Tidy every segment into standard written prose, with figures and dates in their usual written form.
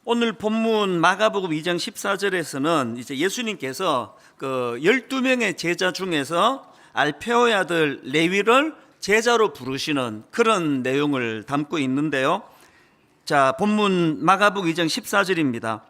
오늘 본문 마가복음 2장 14절에서는 이제 예수님께서 그 12명의 제자 중에서 알페오의 아들 레위를 제자로 부르시는 그런 내용을 담고 있는데요. 자, 본문 마가복음 2장 14절입니다.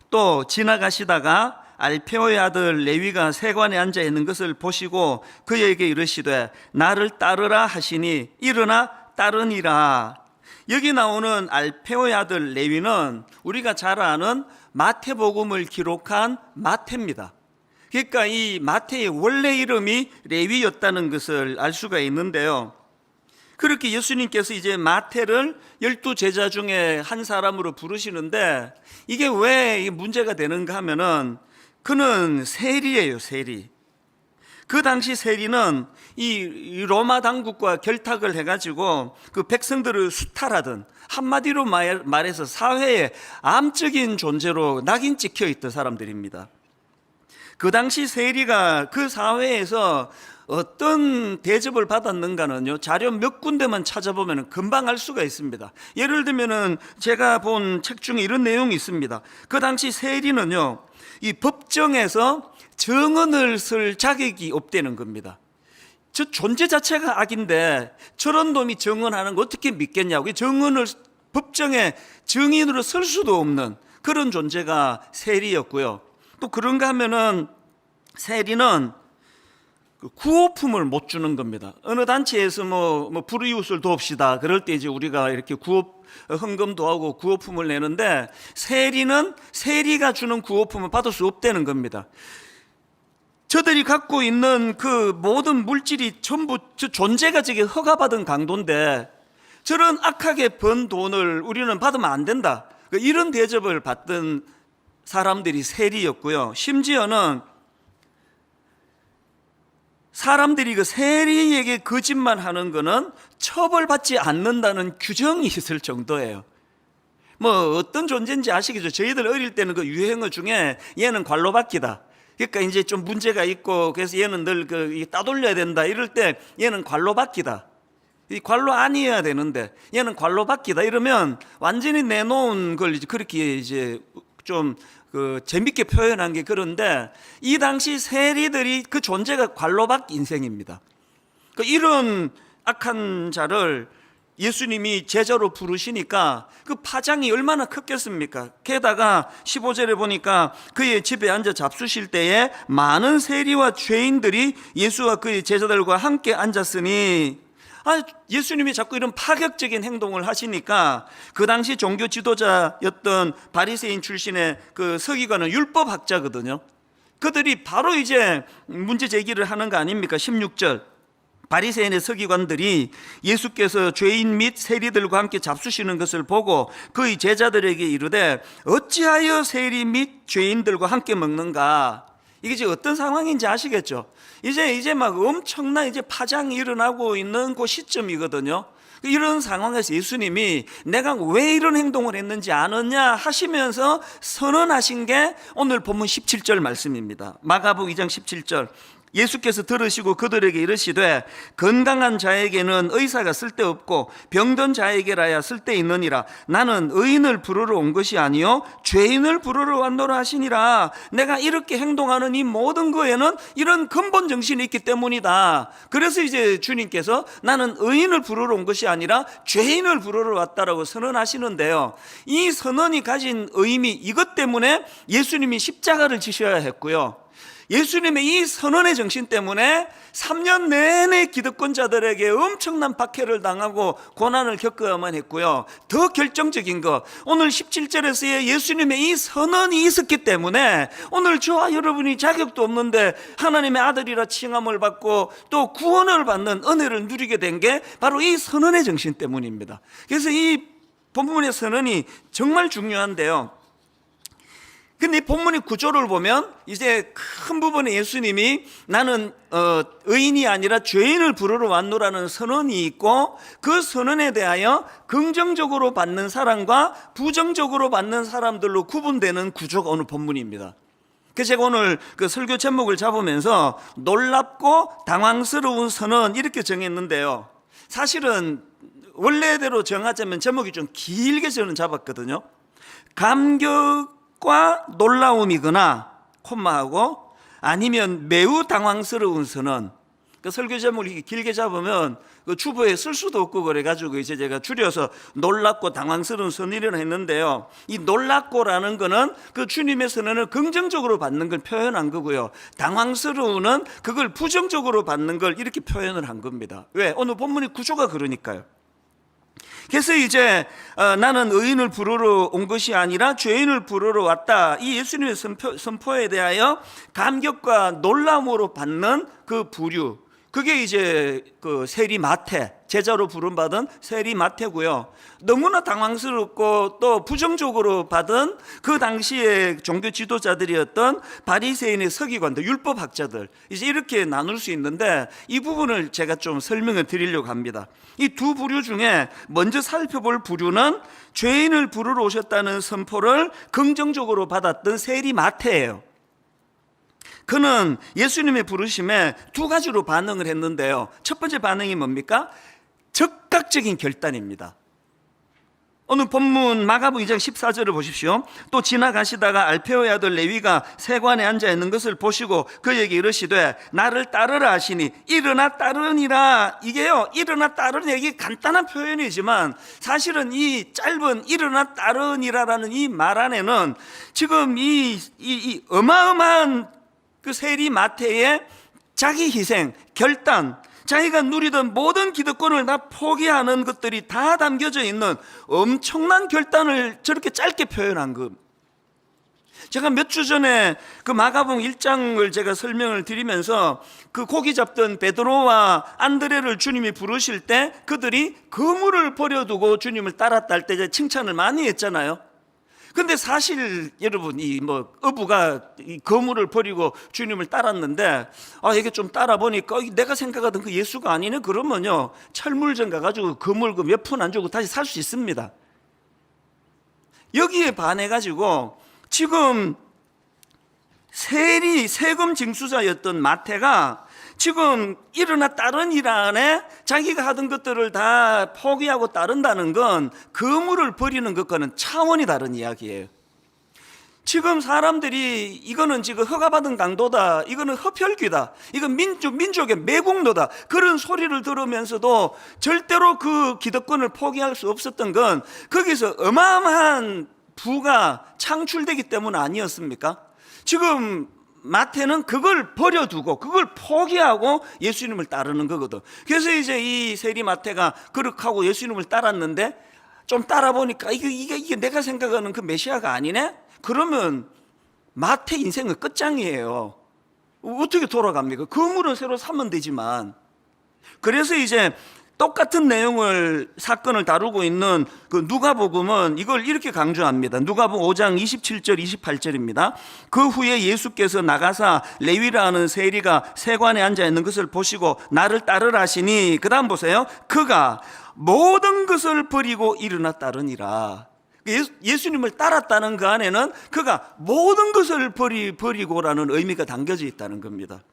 또 지나가시다가 알페오의 아들 레위가 세관에 앉아 있는 것을 보시고 그에게 이르시되 나를 따르라 하시니 일어나 따르니라. 여기 나오는 알페오의 아들 레위는 우리가 잘 아는 마태복음을 기록한 마태입니다. 그러니까 이 마태의 원래 이름이 레위였다는 것을 알 수가 있는데요. 그렇게 예수님께서 이제 마태를 12제자 중에 한 사람으로 부르시는데 이게 왜 문제가 되는가 하면은 그는 세리예요, 세리. 그 당시 세리는 이 로마 당국과 결탁을 해가지고 그 백성들을 수탈하던, 한마디로 말해서 사회의 암적인 존재로 낙인 찍혀 있던 사람들입니다. 그 당시 세리가 그 사회에서 어떤 대접을 받았는가는요, 자료 몇 군데만 찾아보면 금방 알 수가 있습니다. 예를 들면은 제가 본 책 중에 이런 내용이 있습니다. 그 당시 세리는요, 이 법정에서 증언을 쓸 자격이 없다는 겁니다. 저 존재 자체가 악인데 저런 놈이 증언하는 거 어떻게 믿겠냐고. 증언을 법정에 증인으로 쓸 수도 없는 그런 존재가 세리였고요. 또 그런가 하면은 세리는 구호품을 못 주는 겁니다. 어느 단체에서 뭐 불이웃을 돕시다 그럴 때 이제 우리가 이렇게 헌금도 하고 구호품을 내는데 세리는 세리가 주는 구호품을 받을 수 없다는 겁니다. 저들이 갖고 있는 그 모든 물질이 전부 저 존재가 저게 허가받은 강도인데 저런 악하게 번 돈을 우리는 받으면 안 된다. 이런 대접을 받던 사람들이 세리였고요. 심지어는 사람들이 그 세리에게 거짓말 하는 거는 처벌받지 않는다는 규정이 있을 정도예요. 뭐 어떤 존재인지 아시겠죠? 저희들 어릴 때는 그 유행어 중에 얘는 관로 받기다. 그러니까 이제 좀 문제가 있고 그래서 얘는 늘 따돌려야 된다 이럴 때 얘는 관로 받기다. 이 관로 아니어야 되는데 얘는 관로 받기다 이러면 완전히 내놓은 걸 이제 그렇게 이제 좀 재밌게 표현한 게 그런데 이 당시 세리들이 그 존재가 관로받기 인생입니다. 이런 악한 자를 예수님이 제자로 부르시니까 그 파장이 얼마나 컸겠습니까? 게다가 15절에 보니까 그의 집에 앉아 잡수실 때에 많은 세리와 죄인들이 예수와 그의 제자들과 함께 앉았으니 예수님이 자꾸 이런 파격적인 행동을 하시니까 그 당시 종교 지도자였던 바리새인 출신의 그 서기관은 율법학자거든요. 그들이 바로 이제 문제 제기를 하는 거 아닙니까? 16절 바리새인의 서기관들이 예수께서 죄인 및 세리들과 함께 잡수시는 것을 보고 그의 제자들에게 이르되 어찌하여 세리 및 죄인들과 함께 먹는가? 이게 지금 어떤 상황인지 아시겠죠? 이제 막 엄청난 이제 파장이 일어나고 있는 그 시점이거든요. 이런 상황에서 예수님이 내가 왜 이런 행동을 했는지 아느냐 하시면서 선언하신 게 오늘 본문 17절 말씀입니다. 마가복음 2장 17절. 예수께서 들으시고 그들에게 이르시되 건강한 자에게는 의사가 쓸데없고 병든 자에게라야 쓸데있느니라. 나는 의인을 부르러 온 것이 아니요 죄인을 부르러 왔노라 하시니라. 내가 이렇게 행동하는 이 모든 거에는 이런 근본 정신이 있기 때문이다. 그래서 이제 주님께서 나는 의인을 부르러 온 것이 아니라 죄인을 부르러 왔다라고 선언하시는데요, 이 선언이 가진 의미, 이것 때문에 예수님이 십자가를 지셔야 했고요, 예수님의 이 선언의 정신 때문에 3년 내내 기득권자들에게 엄청난 박해를 당하고 고난을 겪어야만 했고요, 더 결정적인 것, 오늘 17절에서의 예수님의 이 선언이 있었기 때문에 오늘 저와 여러분이 자격도 없는데 하나님의 아들이라 칭함을 받고 또 구원을 받는 은혜를 누리게 된 게 바로 이 선언의 정신 때문입니다. 그래서 이 본문의 선언이 정말 중요한데요, 근데 이 본문의 구조를 보면 이제 큰 부분에 예수님이 나는 의인이 아니라 죄인을 부르러 왔노라는 선언이 있고 그 선언에 대하여 긍정적으로 받는 사람과 부정적으로 받는 사람들로 구분되는 구조가 오늘 본문입니다. 그래서 제가 오늘 그 설교 제목을 잡으면서 놀랍고 당황스러운 선언 이렇게 정했는데요, 사실은 원래대로 정하자면 제목이 좀 길게 저는 잡았거든요. 감격과 놀라움이거나 콤마하고 아니면 매우 당황스러운 선언. 그 설교 제목을 길게 잡으면 그 주보에 쓸 수도 없고 그래가지고 이제 제가 줄여서 놀랍고 당황스러운 선언이라고 했는데요. 이 놀랍고라는 거는 그 주님의 선언을 긍정적으로 받는 걸 표현한 거고요. 당황스러운은 그걸 부정적으로 받는 걸 이렇게 표현을 한 겁니다. 왜? 오늘 본문의 구조가 그러니까요. 그래서 이제 나는 의인을 부르러 온 것이 아니라 죄인을 부르러 왔다. 이 예수님의 선포에 대하여 감격과 놀라움으로 받는 그 부류, 그게 이제 그 세리 마태, 제자로 부름받은 세리 마태고요. 너무나 당황스럽고 또 부정적으로 받은 그 당시의 종교 지도자들이었던 바리새인의 서기관들, 율법학자들, 이제 이렇게 나눌 수 있는데 이 부분을 제가 좀 설명을 드리려고 합니다. 이 두 부류 중에 먼저 살펴볼 부류는 죄인을 부르러 오셨다는 선포를 긍정적으로 받았던 세리 마태예요. 그는 예수님의 부르심에 두 가지로 반응을 했는데요. 첫 번째 반응이 뭡니까? 즉각적인 결단입니다. 오늘 본문 마가복음 2장 14절을 보십시오. 또 지나가시다가 알페오의 아들 레위가 세관에 앉아 있는 것을 보시고 그에게 이르시되 나를 따르라 하시니 일어나 따르니라. 이게요, 일어나 따르니, 이게 간단한 표현이지만 사실은 이 짧은 일어나 따르니라라는 이 말 안에는 지금 이 어마어마한 그 세리 마태의 자기 희생, 결단, 자기가 누리던 모든 기득권을 다 포기하는 것들이 다 담겨져 있는 엄청난 결단을 저렇게 짧게 표현한 것. 제가 몇 주 전에 그 마가복음 1장을 제가 설명을 드리면서 그 고기 잡던 베드로와 안드레를 주님이 부르실 때 그들이 그물을 버려두고 주님을 따랐다 할 때 칭찬을 많이 했잖아요. 근데 사실 여러분, 이 어부가 이 그물을 버리고 주님을 따랐는데, 이게 좀 따라 보니까 내가 생각하던 그 예수가 아니네. 그러면요, 철물점 가가지고 그물 몇 푼 안 주고 다시 살 수 있습니다. 여기에 반해가지고 지금 세금 징수자였던 마태가 지금 일어나 따른 일 안에 자기가 하던 것들을 다 포기하고 따른다는 건 그물을 버리는 것과는 차원이 다른 이야기예요. 지금 사람들이 이거는 지금 허가받은 강도다, 이거는 흡혈귀다, 이건 민족의 매국노다, 그런 소리를 들으면서도 절대로 그 기득권을 포기할 수 없었던 건 거기서 어마어마한 부가 창출되기 때문 아니었습니까? 지금 마태는 그걸 버려두고 그걸 포기하고 예수님을 따르는 거거든. 그래서 이제 이 세리 마태가 그렇게 하고 예수님을 따랐는데 좀 따라 보니까 이게 내가 생각하는 그 메시아가 아니네? 그러면 마태 인생은 끝장이에요. 어떻게 돌아갑니까? 그물은 새로 사면 되지만. 그래서 이제 똑같은 내용을 사건을 다루고 있는 그 누가복음은 이걸 이렇게 강조합니다. 누가복음 5장 27절 28절입니다. 그 후에 예수께서 나가사 레위라 하는 세리가 세관에 앉아 있는 것을 보시고 나를 따르라 하시니, 그 다음 보세요. 그가 모든 것을 버리고 일어나 따르니라. 예수님을 따랐다는 그 안에는 그가 모든 것을 버리고라는 의미가 담겨져 있다는 겁니다.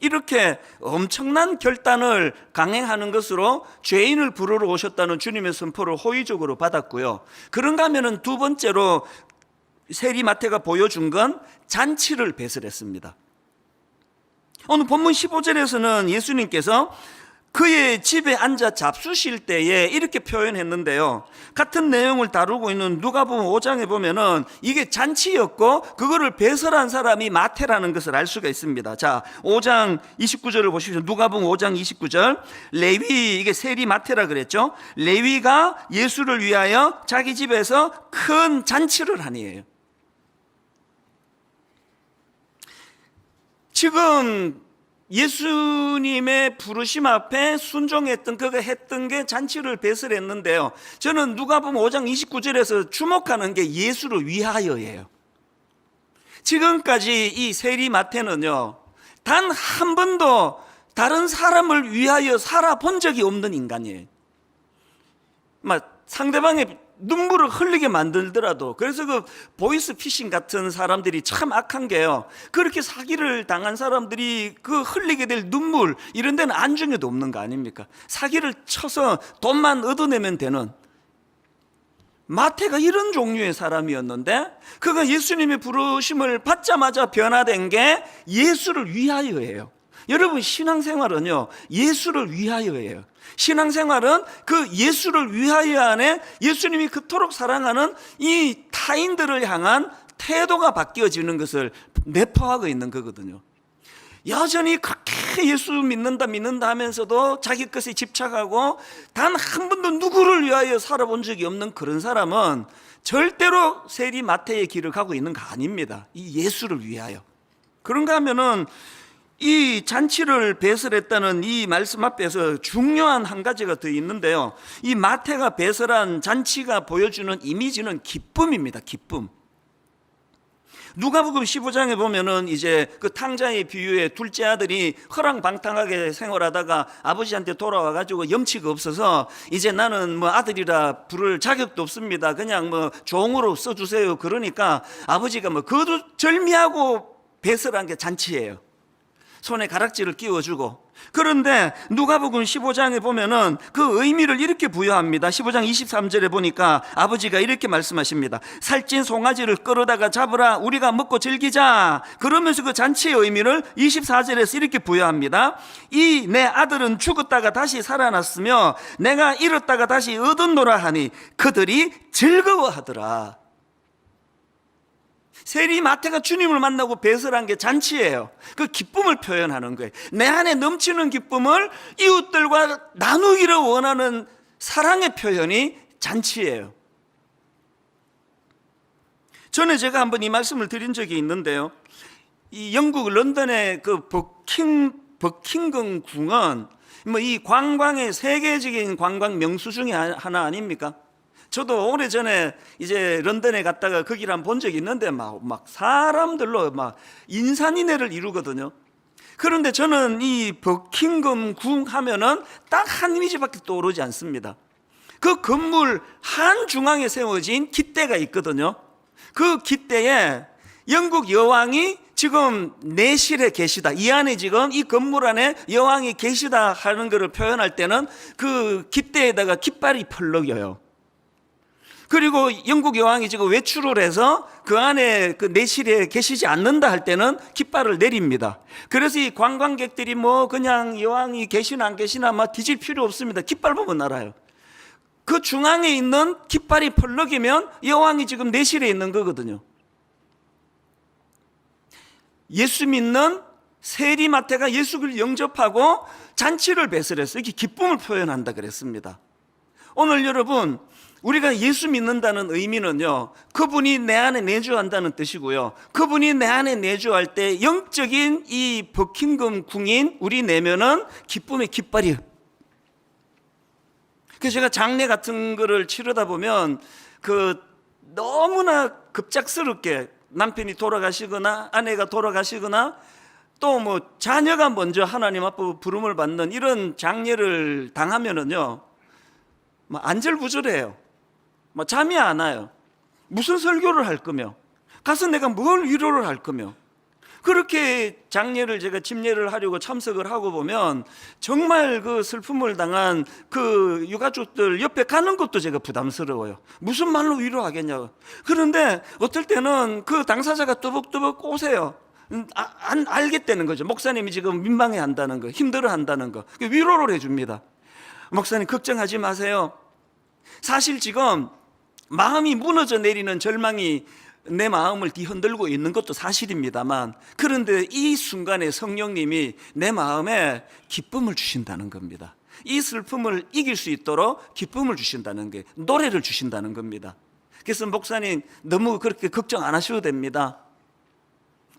이렇게 엄청난 결단을 강행하는 것으로 죄인을 부르러 오셨다는 주님의 선포를 호의적으로 받았고요. 그런가 하면은 두 번째로 세리 마태가 보여준 건 잔치를 배설했습니다. 오늘 본문 15절에서는 예수님께서 그의 집에 앉아 잡수실 때에 이렇게 표현했는데요. 같은 내용을 다루고 있는 누가복음 5장에 보면은 이게 잔치였고 그거를 배설한 사람이 마태라는 것을 알 수가 있습니다. 자, 5장 29절을 보십시오. 누가복음 5장 29절. 레위, 이게 세리 마태라 그랬죠. 레위가 예수를 위하여 자기 집에서 큰 잔치를 하니에요. 지금 예수님의 부르심 앞에 순종했던, 그가 했던 게 잔치를 배설했는데요. 저는 누가복음 5장 29절에서 주목하는 게 예수를 위하여예요. 지금까지 이 세리 마태는요, 단 한 번도 다른 사람을 위하여 살아본 적이 없는 인간이에요. 상대방의 눈물을 흘리게 만들더라도, 그래서 그 보이스 피싱 같은 사람들이 참 악한 게요, 그렇게 사기를 당한 사람들이 그 흘리게 될 눈물 이런 데는 안중에도 없는 거 아닙니까? 사기를 쳐서 돈만 얻어내면 되는. 마태가 이런 종류의 사람이었는데 그가 예수님의 부르심을 받자마자 변화된 게 예수를 위하여예요. 여러분, 신앙생활은요, 예수를 위하여예요. 신앙생활은 그 예수를 위하여 안에 예수님이 그토록 사랑하는 이 타인들을 향한 태도가 바뀌어지는 것을 내포하고 있는 거거든요. 여전히 그렇게 예수 믿는다 하면서도 자기 것에 집착하고 단 한 번도 누구를 위하여 살아본 적이 없는 그런 사람은 절대로 세리 마태의 길을 가고 있는 거 아닙니다. 이 예수를 위하여. 그런가 하면은 이 잔치를 배설했다는 이 말씀 앞에서 중요한 한 가지가 더 있는데요, 이 마태가 배설한 잔치가 보여주는 이미지는 기쁨입니다. 기쁨. 누가복음 15장에 보면은 이제 그 탕자의 비유에 둘째 아들이 허랑방탕하게 생활하다가 아버지한테 돌아와 가지고 염치가 없어서 이제 나는 뭐 아들이라 부를 자격도 없습니다, 그냥 뭐 종으로 써주세요. 그러니까 아버지가 뭐 거두절미하고 배설한 게 잔치예요. 손에 가락지를 끼워주고. 그런데 누가복음 15장에 보면은 그 의미를 이렇게 부여합니다. 15장 23절에 보니까 아버지가 이렇게 말씀하십니다. 살찐 송아지를 끌어다가 잡으라, 우리가 먹고 즐기자. 그러면서 그 잔치의 의미를 24절에서 이렇게 부여합니다. 이 내 아들은 죽었다가 다시 살아났으며 내가 잃었다가 다시 얻었노라 하니 그들이 즐거워하더라. 세리 마태가 주님을 만나고 배설한 게 잔치예요. 그 기쁨을 표현하는 거예요. 내 안에 넘치는 기쁨을 이웃들과 나누기를 원하는 사랑의 표현이 잔치예요. 전에 제가 한번 이 말씀을 드린 적이 있는데요, 이 영국 런던의 그 버킹엄 궁은 뭐 이 관광의 세계적인 관광 명수 중에 하나 아닙니까? 저도 오래전에 이제 런던에 갔다가 거기를 한번 본 적이 있는데 막 사람들로 막 인산인해를 이루거든요. 그런데 저는 이 버킹엄 궁 하면은 딱 한 이미지밖에 떠오르지 않습니다. 그 건물 한 중앙에 세워진 깃대가 있거든요. 그 깃대에 영국 여왕이 지금 내실에 계시다, 이 안에 지금 이 건물 안에 여왕이 계시다 하는 것을 표현할 때는 그 깃대에다가 깃발이 펄럭여요. 그리고 영국 여왕이 지금 외출을 해서 그 안에 그 내실에 계시지 않는다 할 때는 깃발을 내립니다. 그래서 이 관광객들이 뭐 그냥 여왕이 계시나 안 계시나 막 뒤질 필요 없습니다. 깃발 보면 알아요. 그 중앙에 있는 깃발이 펄럭이면 여왕이 지금 내실에 있는 거거든요. 예수 믿는 세리 마태가 예수를 영접하고 잔치를 배설해서 이렇게 기쁨을 표현한다 그랬습니다. 오늘 여러분, 우리가 예수 믿는다는 의미는요, 그분이 내 안에 내주한다는 뜻이고요, 그분이 내 안에 내주할 때 영적인 이 버킹엄 궁인 우리 내면은 기쁨의 깃발이. 그래서 제가 장례 같은 거를 치르다 보면 그 너무나 급작스럽게 남편이 돌아가시거나 아내가 돌아가시거나 또 뭐 자녀가 먼저 하나님 앞에 부름을 받는 이런 장례를 당하면은요, 안절부절해요. 잠이 안 와요. 무슨 설교를 할 거며, 가서 내가 뭘 위로를 할 거며. 그렇게 장례를 제가 집례를 하려고 참석을 하고 보면 정말 그 슬픔을 당한 그 유가족들 옆에 가는 것도 제가 부담스러워요. 무슨 말로 위로하겠냐고. 그런데 어떨 때는 그 당사자가 또박또박 오세요. 안 알겠다는 거죠. 목사님이 지금 민망해 한다는 거, 힘들어 한다는 거. 위로를 해줍니다. 목사님 걱정하지 마세요. 사실 지금 마음이 무너져 내리는 절망이 내 마음을 뒤흔들고 있는 것도 사실입니다만, 그런데 이 순간에 성령님이 내 마음에 기쁨을 주신다는 겁니다. 이 슬픔을 이길 수 있도록 기쁨을 주신다는 게, 노래를 주신다는 겁니다. 그래서 목사님 너무 그렇게 걱정 안 하셔도 됩니다.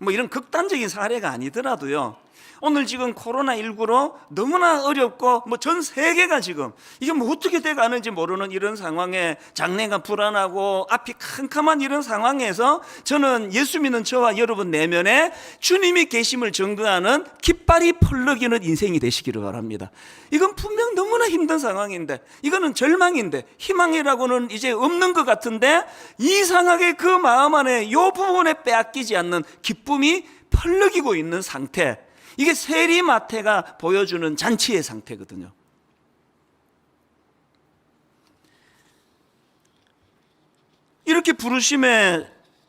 뭐 이런 극단적인 사례가 아니더라도요, 오늘 지금 코로나19로 너무나 어렵고 뭐 전 세계가 지금 이게 뭐 어떻게 돼가는지 모르는 이런 상황에 장래가 불안하고 앞이 캄캄한 이런 상황에서 저는 예수 믿는 저와 여러분 내면에 주님이 계심을 증거하는 깃발이 펄럭이는 인생이 되시기를 바랍니다. 이건 분명 너무나 힘든 상황인데, 이거는 절망인데, 희망이라고는 이제 없는 것 같은데 이상하게 그 마음 안에 이 부분에 빼앗기지 않는 기쁨이 펄럭이고 있는 상태, 이게 세리 마태가 보여주는 잔치의 상태거든요. 이렇게 부르심에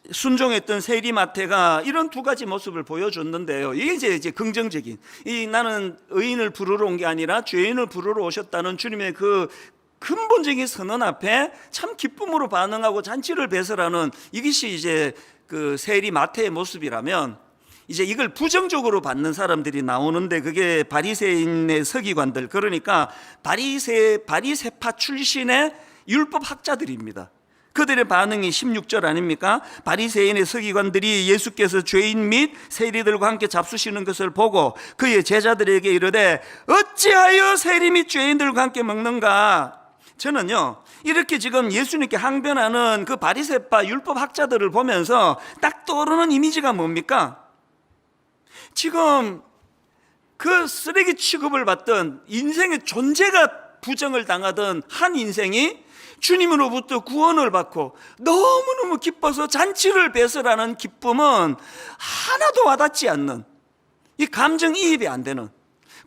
순종했던 세리 마태가 이런 두 가지 모습을 보여줬는데요. 이게 이제 긍정적인, 나는 의인을 부르러 온 게 아니라 죄인을 부르러 오셨다는 주님의 그 근본적인 선언 앞에 참 기쁨으로 반응하고 잔치를 배설하는 이것이 이제 그 세리 마태의 모습이라면, 이제 이걸 부정적으로 받는 사람들이 나오는데 그게 바리새인의 서기관들, 그러니까 바리새파 출신의 율법 학자들입니다. 그들의 반응이 16절 아닙니까? 바리새인의 서기관들이 예수께서 죄인 및 세리들과 함께 잡수시는 것을 보고 그의 제자들에게 이르되 어찌하여 세리 및 죄인들과 함께 먹는가? 저는요, 이렇게 지금 예수님께 항변하는 그 바리새파 율법 학자들을 보면서 딱 떠오르는 이미지가 뭡니까? 지금 그 쓰레기 취급을 받던 인생의 존재가 부정을 당하던 한 인생이 주님으로부터 구원을 받고 너무너무 기뻐서 잔치를 배설하는 기쁨은 하나도 와닿지 않는, 이 감정이입이 안 되는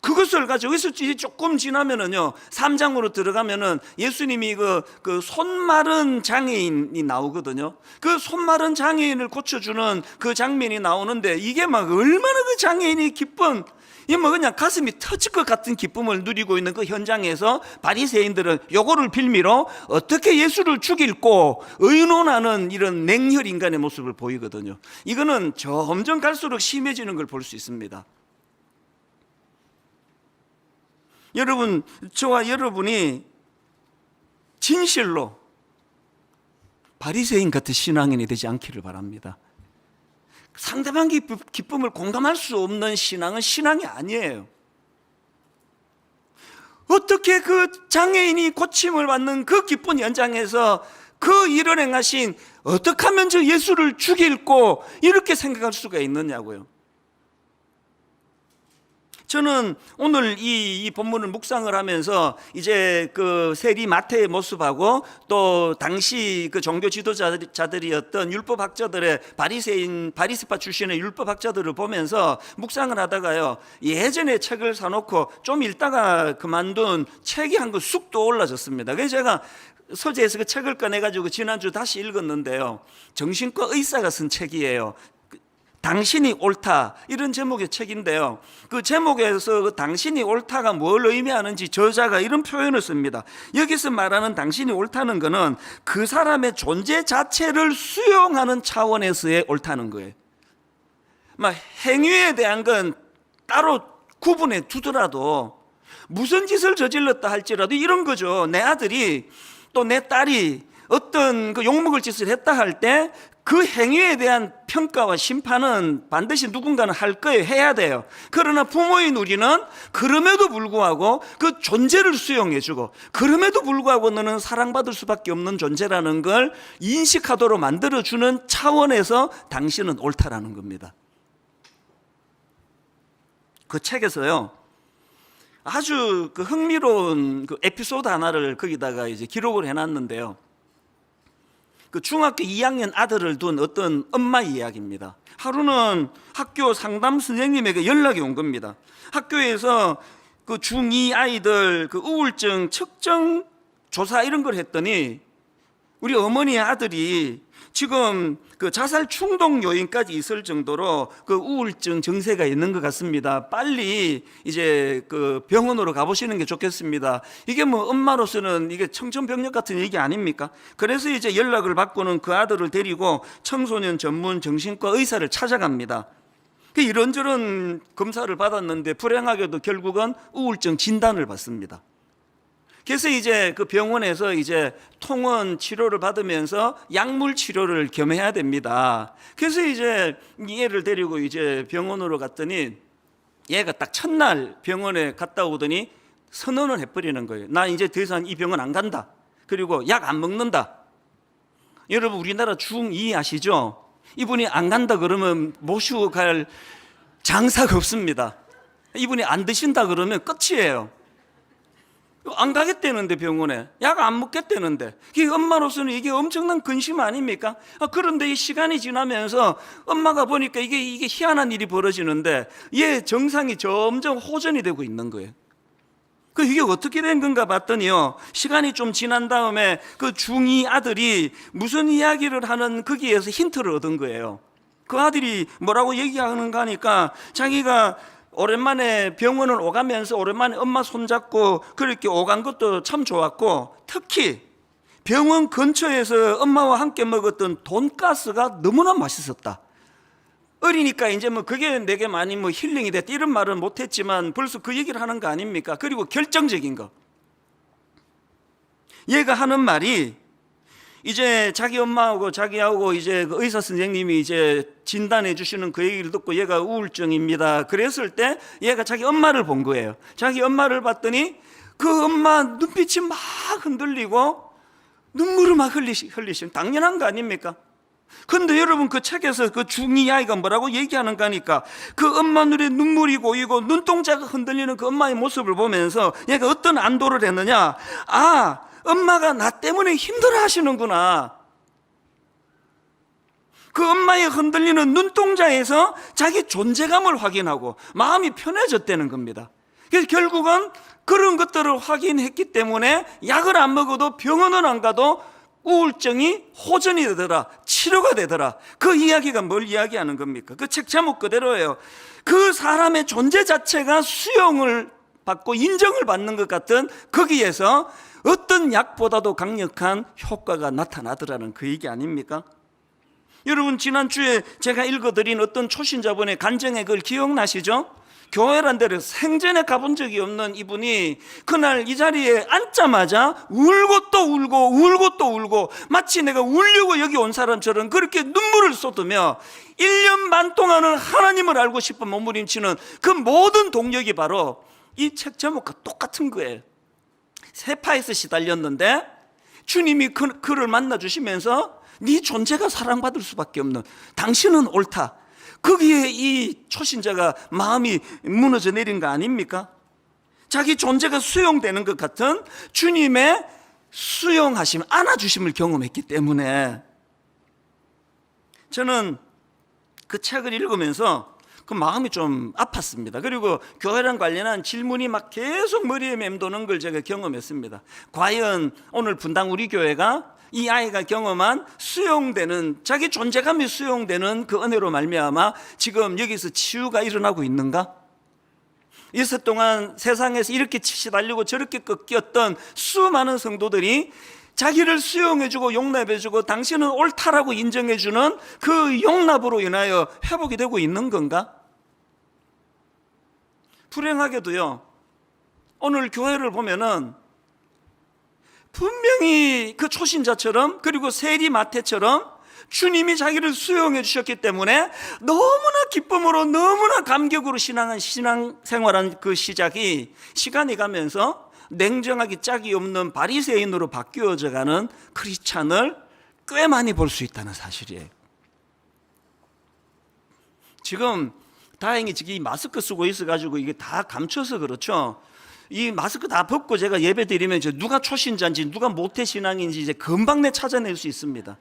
그것을 가지고 여기서 조금 지나면은요, 3장으로 들어가면은 예수님이 그 손마른 장애인이 나오거든요. 그 손마른 장애인을 고쳐주는 그 장면이 나오는데 이게 막 얼마나 그 장애인이 기쁜, 이 뭐 그냥 가슴이 터질 것 같은 기쁨을 누리고 있는 그 현장에서 바리새인들은 요거를 빌미로 어떻게 예수를 죽일고 의논하는 이런 냉혈 인간의 모습을 보이거든요. 이거는 점점 갈수록 심해지는 걸 볼 수 있습니다. 여러분, 저와 여러분이 진실로 바리새인 같은 신앙인이 되지 않기를 바랍니다. 상대방의 기쁨을 공감할 수 없는 신앙은 신앙이 아니에요. 어떻게 그 장애인이 고침을 받는 그 기쁜 현장에서 그 일을 행하신, 어떻게 하면 저 예수를 죽일고 이렇게 생각할 수가 있느냐고요. 저는 오늘 이 본문을 묵상을 하면서 이제 그 세리 마태의 모습하고 또 당시 그 종교 지도자들이었던 율법학자들의 바리새파 출신의 율법학자들을 보면서 묵상을 하다가요, 예전에 책을 사놓고 좀 읽다가 그만둔 책이 한 권 쑥 떠올라졌습니다. 그래서 제가 서재에서 그 책을 꺼내가지고 지난주 다시 읽었는데요, 정신과 의사가 쓴 책이에요. 당신이 옳다, 이런 제목의 책인데요, 그 제목에서 그 당신이 옳다가 뭘 의미하는지 저자가 이런 표현을 씁니다. 여기서 말하는 당신이 옳다는 것은 그 사람의 존재 자체를 수용하는 차원에서의 옳다는 거예요. 막 행위에 대한 건 따로 구분해 두더라도 무슨 짓을 저질렀다 할지라도 이런 거죠. 내 아들이 또 내 딸이 어떤 그 욕먹을 짓을 했다 할 때 그 행위에 대한 평가와 심판은 반드시 누군가는 할 거예요. 해야 돼요. 그러나 부모인 우리는 그럼에도 불구하고 그 존재를 수용해주고, 그럼에도 불구하고 너는 사랑받을 수밖에 없는 존재라는 걸 인식하도록 만들어주는 차원에서 당신은 옳다라는 겁니다. 그 책에서요, 아주 그 흥미로운 그 에피소드 하나를 거기다가 이제 기록을 해놨는데요, 그 중학교 2학년 아들을 둔 어떤 엄마 이야기입니다. 하루는 학교 상담 선생님에게 연락이 온 겁니다. 학교에서 그 중2 아이들 그 우울증 측정 조사 이런 걸 했더니 우리 어머니의 아들이 지금 그 자살 충동 요인까지 있을 정도로 그 우울증 증세가 있는 것 같습니다. 빨리 이제 그 병원으로 가보시는 게 좋겠습니다. 이게 뭐 엄마로서는 이게 청천벽력 같은 얘기 아닙니까? 그래서 이제 연락을 받고는 그 아들을 데리고 청소년 전문 정신과 의사를 찾아갑니다. 그 이런저런 검사를 받았는데 불행하게도 결국은 우울증 진단을 받습니다. 그래서 이제 그 병원에서 이제 통원 치료를 받으면서 약물 치료를 겸해야 됩니다. 그래서 이제 얘를 데리고 이제 병원으로 갔더니 얘가 딱 첫날 병원에 갔다 오더니 선언을 해버리는 거예요. 나 이제 더 이상 이 병원 안 간다. 그리고 약 안 먹는다. 여러분, 우리나라 중2 아시죠? 이분이 안 간다 그러면 모시고 갈 장사가 없습니다. 이분이 안 드신다 그러면 끝이에요. 안 가겠다는데, 병원에 약 안 먹겠다는데, 이 엄마로서는 이게 엄청난 근심 아닙니까? 그런데 이 시간이 지나면서 엄마가 보니까 이게 희한한 일이 벌어지는데 얘 정상이 점점 호전이 되고 있는 거예요. 이게 어떻게 된 건가 봤더니요, 시간이 좀 지난 다음에 그 중2 아들이 무슨 이야기를 하는 거기에서 힌트를 얻은 거예요. 그 아들이 뭐라고 얘기하는가 하니까 자기가 오랜만에 병원을 오가면서 오랜만에 엄마 손잡고 그렇게 오간 것도 참 좋았고, 특히 병원 근처에서 엄마와 함께 먹었던 돈가스가 너무나 맛있었다. 어리니까 이제 뭐 그게 내게 많이 뭐 힐링이 됐다 이런 말은 못했지만 벌써 그 얘기를 하는 거 아닙니까? 그리고 결정적인 거, 얘가 하는 말이 이제 자기 엄마하고 자기하고 이제 그 의사 선생님이 이제 진단해 주시는 그 얘기를 듣고 얘가 우울증입니다 그랬을 때 얘가 자기 엄마를 본 거예요. 자기 엄마를 봤더니 그 엄마 눈빛이 막 흔들리고 눈물을 막 흘리시는, 당연한 거 아닙니까? 근데 여러분, 그 책에서 그 중2 아이가 뭐라고 얘기하는 거니까 그 엄마 눈에 눈물이 고이고 눈동자가 흔들리는 그 엄마의 모습을 보면서 얘가 어떤 안도를 했느냐, 아, 엄마가 나 때문에 힘들어 하시는구나. 그 엄마의 흔들리는 눈동자에서 자기 존재감을 확인하고 마음이 편해졌다는 겁니다. 그래서 결국은 그런 것들을 확인했기 때문에 약을 안 먹어도 병원은 안 가도 우울증이 호전이 되더라, 치료가 되더라. 그 이야기가 뭘 이야기하는 겁니까? 그 책 제목 그대로예요. 그 사람의 존재 자체가 수용을 받고 인정을 받는 것 같은 거기에서 어떤 약보다도 강력한 효과가 나타나더라는 그 얘기 아닙니까? 여러분, 지난주에 제가 읽어드린 어떤 초신자분의 간증의 글 기억나시죠? 교회란 데를 생전에 가본 적이 없는 이분이 그날 이 자리에 앉자마자 울고 또 울고 울고 또 울고, 마치 내가 울려고 여기 온 사람처럼 그렇게 눈물을 쏟으며 1년 반 동안은 하나님을 알고 싶은 몸부림치는 그 모든 동력이 바로 이 책 제목과 똑같은 거예요. 세파에서 시달렸는데 주님이 그를 만나주시면서 네 존재가 사랑받을 수밖에 없는, 당신은 옳다, 거기에 이 초신자가 마음이 무너져 내린 거 아닙니까? 자기 존재가 수용되는 것 같은 주님의 수용하심, 안아주심을 경험했기 때문에 저는 그 책을 읽으면서 그 마음이 좀 아팠습니다. 그리고 교회랑 관련한 질문이 막 계속 머리에 맴도는 걸 제가 경험했습니다. 과연 오늘 분당 우리 교회가 이 아이가 경험한 수용되는, 자기 존재감이 수용되는 그 은혜로 말미암아 지금 여기서 치유가 일어나고 있는가? 이세 동안 세상에서 이렇게 시달리고 저렇게 꺾였던 수많은 성도들이 자기를 수용해주고 용납해주고 당신은 옳다라고 인정해주는 그 용납으로 인하여 회복이 되고 있는 건가? 불행하게도요, 오늘 교회를 보면은 분명히 그 초신자처럼, 그리고 세리 마태처럼 주님이 자기를 수용해 주셨기 때문에 너무나 기쁨으로 너무나 감격으로 신앙생활한 그 시작이 시간이 가면서 냉정하기 짝이 없는 바리새인으로 바뀌어져 가는 크리스찬을 꽤 많이 볼 수 있다는 사실이에요. 지금 다행히 지금 이 마스크 쓰고 있어가지고 이게 다 감춰서 그렇죠. 이 마스크 다 벗고 제가 예배 드리면 이제 누가 초신자인지 누가 모태신앙인지 이제 금방 찾아낼 수 있습니다.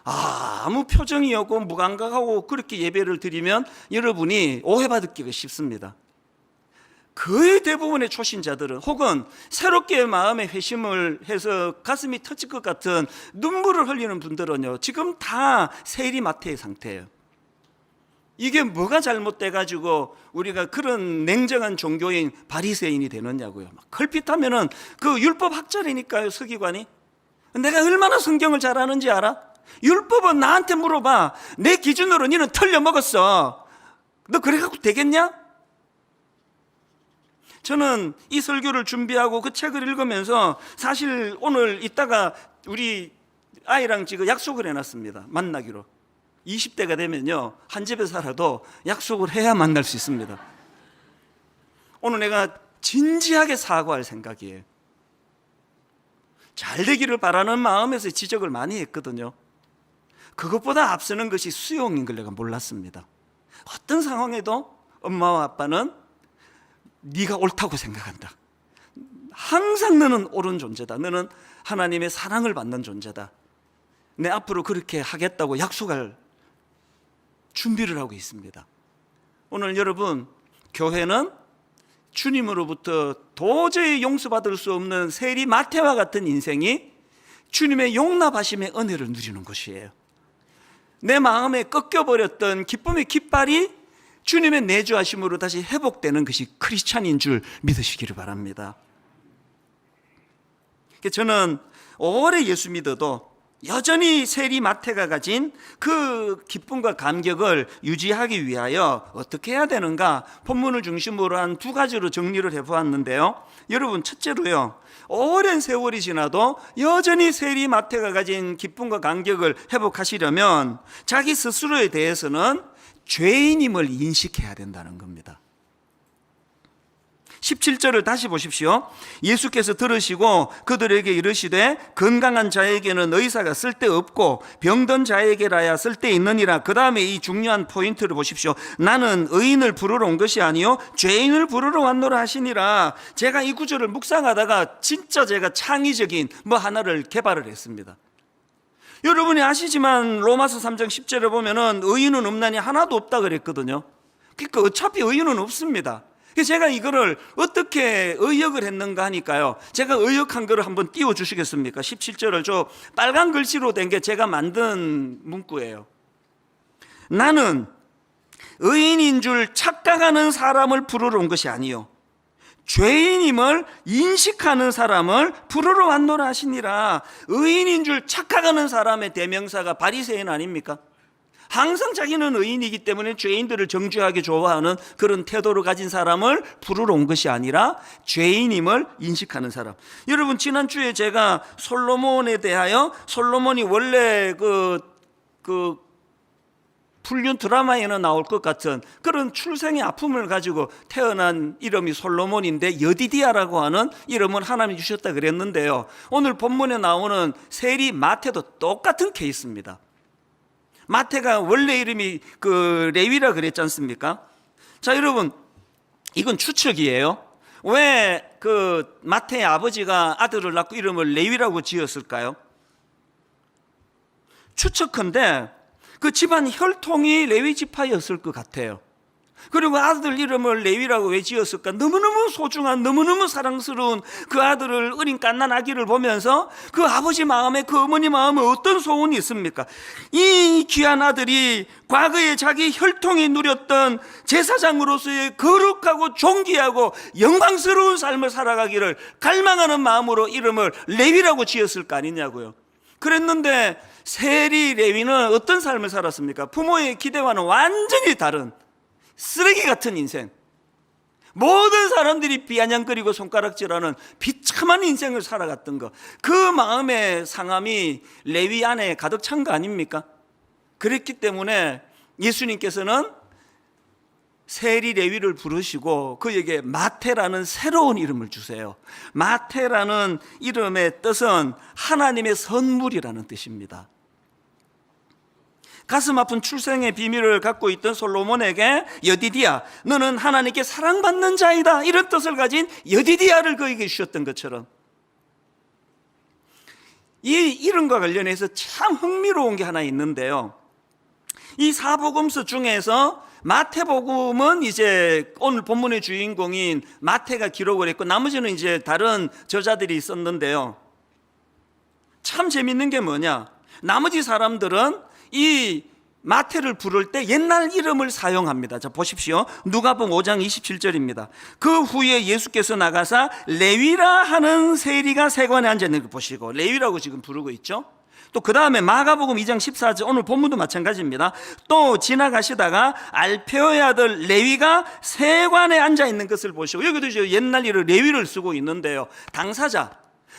아무 표정이 없고 무감각하고 그렇게 예배를 드리면 여러분이 오해받기가 쉽습니다. 거의 대부분의 초신자들은, 혹은 새롭게 마음의 회심을 해서 가슴이 터질 것 같은 눈물을 흘리는 분들은요, 지금 다 세리마태의 상태예요. 이게 뭐가 잘못돼가지고 우리가 그런 냉정한 종교인 바리새인이 되느냐고요. 막 걸핏하면은 그 율법 학자라니까요, 서기관이. 내가 얼마나 성경을 잘 아는지 알아? 율법은 나한테 물어봐. 내 기준으로 너는 틀려 먹었어. 너 그래갖고 되겠냐? 저는 이 설교를 준비하고 그 책을 읽으면서 사실 오늘 이따가 우리 아이랑 지금 약속을 해놨습니다. 만나기로. 20대가 되면요, 한 집에 살아도 약속을 해야 만날 수 있습니다. 오늘 내가 진지하게 사과할 생각이에요. 잘 되기를 바라는 마음에서 지적을 많이 했거든요. 그것보다 앞서는 것이 수용인 걸 내가 몰랐습니다. 어떤 상황에도 엄마와 아빠는 네가 옳다고 생각한다. 항상 너는 옳은 존재다. 너는 하나님의 사랑을 받는 존재다. 내 앞으로 그렇게 하겠다고 약속할 준비를 하고 있습니다. 오늘 여러분, 교회는 주님으로부터 도저히 용서받을 수 없는 세리 마태와 같은 인생이 주님의 용납하심의 은혜를 누리는 것이에요. 내 마음에 꺾여버렸던 기쁨의 깃발이 주님의 내주하심으로 다시 회복되는 것이 크리스찬인 줄 믿으시기를 바랍니다. 저는 오래 예수 믿어도 여전히 세리 마태가 가진 그 기쁨과 감격을 유지하기 위하여 어떻게 해야 되는가, 본문을 중심으로 한 두 가지로 정리를 해보았는데요. 여러분, 첫째로요, 오랜 세월이 지나도 여전히 세리 마태가 가진 기쁨과 감격을 회복하시려면 자기 스스로에 대해서는 죄인임을 인식해야 된다는 겁니다. 17절을 다시 보십시오. 예수께서 들으시고 그들에게 이르시되 건강한 자에게는 의사가 쓸데없고 병든 자에게라야 쓸데있느니라. 그 다음에 이 중요한 포인트를 보십시오. 나는 의인을 부르러 온 것이 아니요 죄인을 부르러 왔노라 하시니라. 제가 이 구절을 묵상하다가 진짜 제가 창의적인 하나를 개발을 했습니다. 여러분이 아시지만 로마서 3장 10절에 보면은 의인은 없나니 하나도 없다 그랬거든요. 그러니까 어차피 의인은 없습니다. 제가 이거를 어떻게 의역을 했는가 하니까요, 제가 의역한 거를 한번 띄워주시겠습니까? 17절을 저 빨간 글씨로 된 게 제가 만든 문구예요. 나는 의인인 줄 착각하는 사람을 부르러 온 것이 아니요 죄인임을 인식하는 사람을 부르러 왔노라 하시니라. 의인인 줄 착각하는 사람의 대명사가 바리새인 아닙니까? 항상 자기는 의인이기 때문에 죄인들을 정죄하기 좋아하는 그런 태도를 가진 사람을 부르러 온 것이 아니라 죄인임을 인식하는 사람. 여러분, 지난주에 제가 솔로몬에 대하여, 솔로몬이 원래 불륜 드라마에는 나올 것 같은 그런 출생의 아픔을 가지고 태어난 이름이 솔로몬인데 여디디아라고 하는 이름은 하나님이 주셨다 그랬는데요, 오늘 본문에 나오는 세리 마태도 똑같은 케이스입니다. 마태가 원래 이름이 레위라 그랬지 않습니까? 자, 여러분, 이건 추측이에요. 왜 마태의 아버지가 아들을 낳고 이름을 레위라고 지었을까요? 추측컨대 그 집안 혈통이 레위 지파였을 것 같아요. 그리고 아들 이름을 레위라고 왜 지었을까? 너무너무 소중한, 너무너무 사랑스러운 그 아들을, 어린 갓난 아기를 보면서 그 아버지 마음에, 그 어머니 마음에 어떤 소원이 있습니까? 이 귀한 아들이 과거에 자기 혈통이 누렸던 제사장으로서의 거룩하고 존귀하고 영광스러운 삶을 살아가기를 갈망하는 마음으로 이름을 레위라고 지었을 거 아니냐고요. 그랬는데 세리 레위는 어떤 삶을 살았습니까? 부모의 기대와는 완전히 다른 쓰레기 같은 인생, 모든 사람들이 비아냥거리고 손가락질하는 비참한 인생을 살아갔던 것, 그 마음의 상함이 레위 안에 가득 찬 거 아닙니까? 그랬기 때문에 예수님께서는 세리 레위를 부르시고 그에게 마태라는 새로운 이름을 주세요. 마태라는 이름의 뜻은 하나님의 선물이라는 뜻입니다. 가슴 아픈 출생의 비밀을 갖고 있던 솔로몬에게 여디디아, 너는 하나님께 사랑받는 자이다, 이런 뜻을 가진 여디디아를 그에게 주셨던 것처럼, 이 이름과 관련해서 참 흥미로운 게 하나 있는데요, 이 사복음서 중에서 마태복음은 이제 오늘 본문의 주인공인 마태가 기록을 했고 나머지는 이제 다른 저자들이 있었는데요, 참 재밌는 게 뭐냐, 나머지 사람들은 이 마태를 부를 때 옛날 이름을 사용합니다. 자, 보십시오. 누가복음 5장 27절입니다. 그 후에 예수께서 나가사 레위라 하는 세리가 세관에 앉아 있는 거 보시고, 레위라고 지금 부르고 있죠. 또 그 다음에 마가복음 2장 14절, 오늘 본문도 마찬가지입니다. 또 지나가시다가 알페오의 아들 레위가 세관에 앉아 있는 것을 보시고, 여기도 이제 옛날 이름 레위를 쓰고 있는데요, 당사자,